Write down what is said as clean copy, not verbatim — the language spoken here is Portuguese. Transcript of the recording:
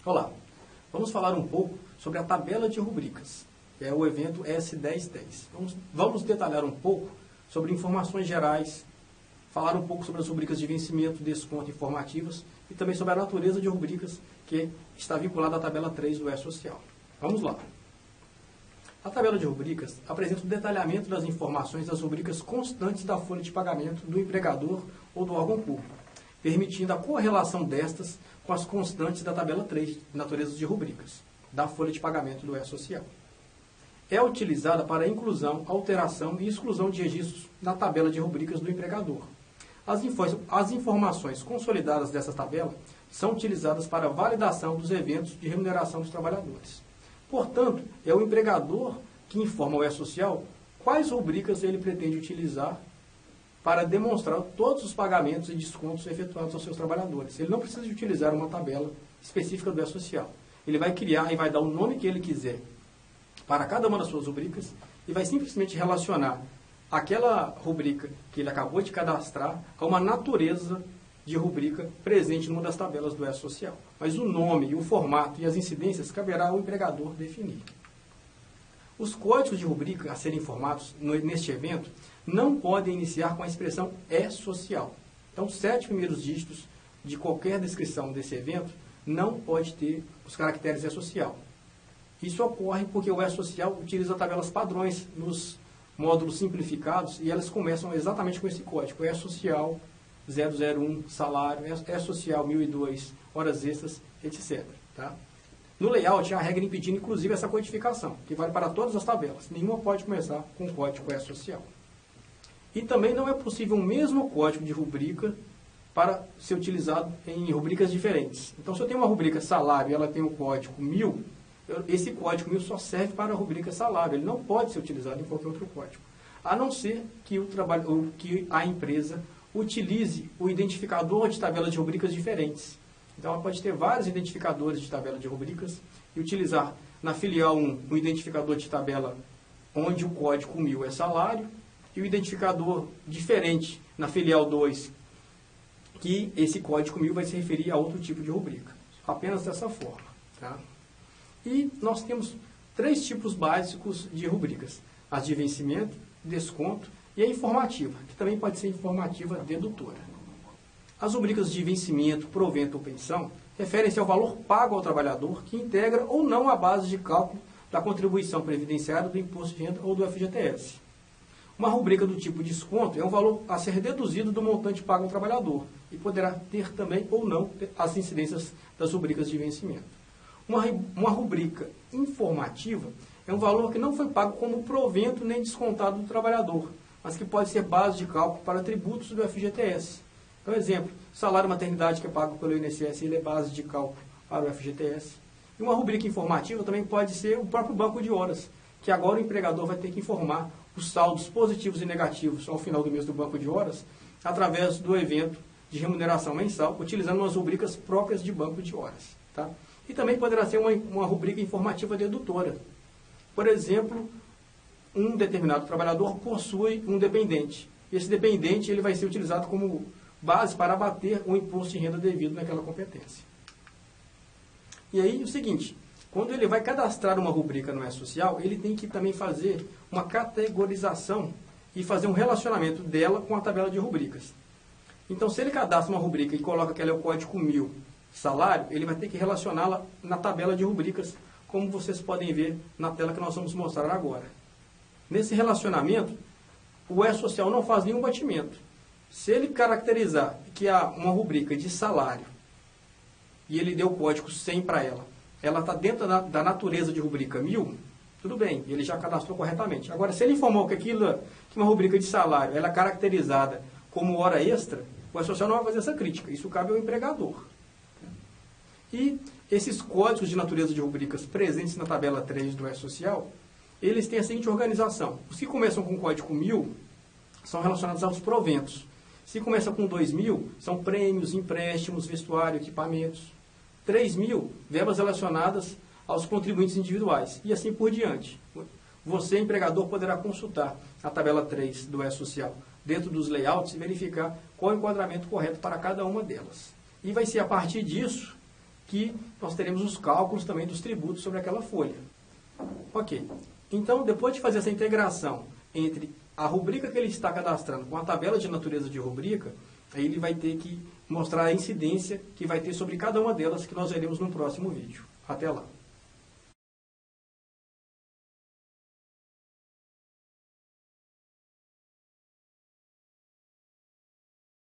Olá, vamos falar um pouco sobre a tabela de rubricas, que é o evento S1010. Vamos detalhar um pouco sobre informações gerais, falar um pouco sobre as rubricas de vencimento, desconto informativas e também sobre a natureza de rubricas que está vinculada à tabela 3 do E-Social. Vamos lá. A tabela de rubricas apresenta o detalhamento das informações das rubricas constantes da folha de pagamento do empregador ou do órgão público, permitindo a correlação destas com as constantes da tabela 3, natureza de rubricas, da folha de pagamento do E-Social. É utilizada para a inclusão, alteração e exclusão de registros na tabela de rubricas do empregador. As informações consolidadas dessa tabela são utilizadas para a validação dos eventos de remuneração dos trabalhadores. Portanto, é o empregador que informa ao E-Social quais rubricas ele pretende utilizar para demonstrar todos os pagamentos e descontos efetuados aos seus trabalhadores. Ele não precisa de utilizar uma tabela específica do E-Social. Ele vai criar e vai dar o nome que ele quiser para cada uma das suas rubricas e vai simplesmente relacionar aquela rubrica que ele acabou de cadastrar a uma natureza de rubrica presente numa das tabelas do E-Social. Mas o nome, o formato e as incidências caberá ao empregador definir. Os códigos de rubrica a serem informados neste evento não podem iniciar com a expressão E-Social. Então, os 7 primeiros dígitos de qualquer descrição desse evento não pode ter os caracteres E-Social. Isso ocorre porque o E-Social utiliza tabelas padrões nos módulos simplificados e elas começam exatamente com esse código, E-Social 001, salário, E-Social 1002, horas extras, etc. Tá? No layout, há a regra impedindo, inclusive, essa codificação, que vale para todas as tabelas. Nenhuma pode começar com o código E-Social. E também não é possível o mesmo código de rubrica para ser utilizado em rubricas diferentes. Então, se eu tenho uma rubrica salário e ela tem o código 1000, esse código 1000 só serve para a rubrica salário. Ele não pode ser utilizado em qualquer outro código. A não ser que, que a empresa utilize o identificador de tabela de rubricas diferentes. Então, ela pode ter vários identificadores de tabela de rubricas e utilizar na filial 1 um identificador de tabela onde o código 1000 é salário e o identificador diferente na filial 2, que esse código 1000 vai se referir a outro tipo de rubrica. Apenas dessa forma. Tá? E nós temos 3 tipos básicos de rubricas. As de vencimento, desconto e a informativa, que também pode ser informativa dedutora. As rubricas de vencimento, provento ou pensão referem-se ao valor pago ao trabalhador que integra ou não a base de cálculo da contribuição previdenciária do imposto de renda ou do FGTS. Uma rubrica do tipo desconto é um valor a ser deduzido do montante pago ao trabalhador e poderá ter também ou não as incidências das rubricas de vencimento. Uma rubrica informativa é um valor que não foi pago como provento nem descontado do trabalhador, mas que pode ser base de cálculo para tributos do FGTS. Então, exemplo, salário maternidade que é pago pelo INSS, ele é base de cálculo para o FGTS. E uma rubrica informativa também pode ser o próprio banco de horas, que agora o empregador vai ter que informar os saldos positivos e negativos ao final do mês do banco de horas, através do evento de remuneração mensal, utilizando umas rubricas próprias de banco de horas. Tá? E também poderá ser uma rubrica informativa dedutora. Por exemplo, um determinado trabalhador possui um dependente. Esse dependente ele vai ser utilizado como base para abater o imposto de renda devido naquela competência. E aí, o seguinte, quando ele vai cadastrar uma rubrica no E-Social, ele tem que também fazer uma categorização e fazer um relacionamento dela com a tabela de rubricas. Então, se ele cadastra uma rubrica e coloca que ela é o código 1000 salário, ele vai ter que relacioná-la na tabela de rubricas, como vocês podem ver na tela que nós vamos mostrar agora. Nesse relacionamento, o E-Social não faz nenhum batimento. Se ele caracterizar que há uma rubrica de salário e ele deu o código 100 para ela está dentro da natureza de rubrica 1000, tudo bem, ele já cadastrou corretamente. Agora, se ele informou que uma rubrica de salário ela é caracterizada como hora extra, o E-Social não vai fazer essa crítica. Isso cabe ao empregador. E esses códigos de natureza de rubricas presentes na tabela 3 do E-Social, eles têm a seguinte organização. Os que começam com o código 1000 são relacionados aos proventos. Se começa com 2000, são prêmios, empréstimos, vestuário, equipamentos. 3000, verbas relacionadas aos contribuintes individuais. E assim por diante. Você, empregador, poderá consultar a tabela 3 do E-Social dentro dos layouts e verificar qual é o enquadramento correto para cada uma delas. E vai ser a partir disso que nós teremos os cálculos também dos tributos sobre aquela folha. Ok. Então, depois de fazer essa integração entre a rubrica que ele está cadastrando com a tabela de natureza de rubrica, aí ele vai ter que mostrar a incidência que vai ter sobre cada uma delas, que nós veremos no próximo vídeo. Até lá.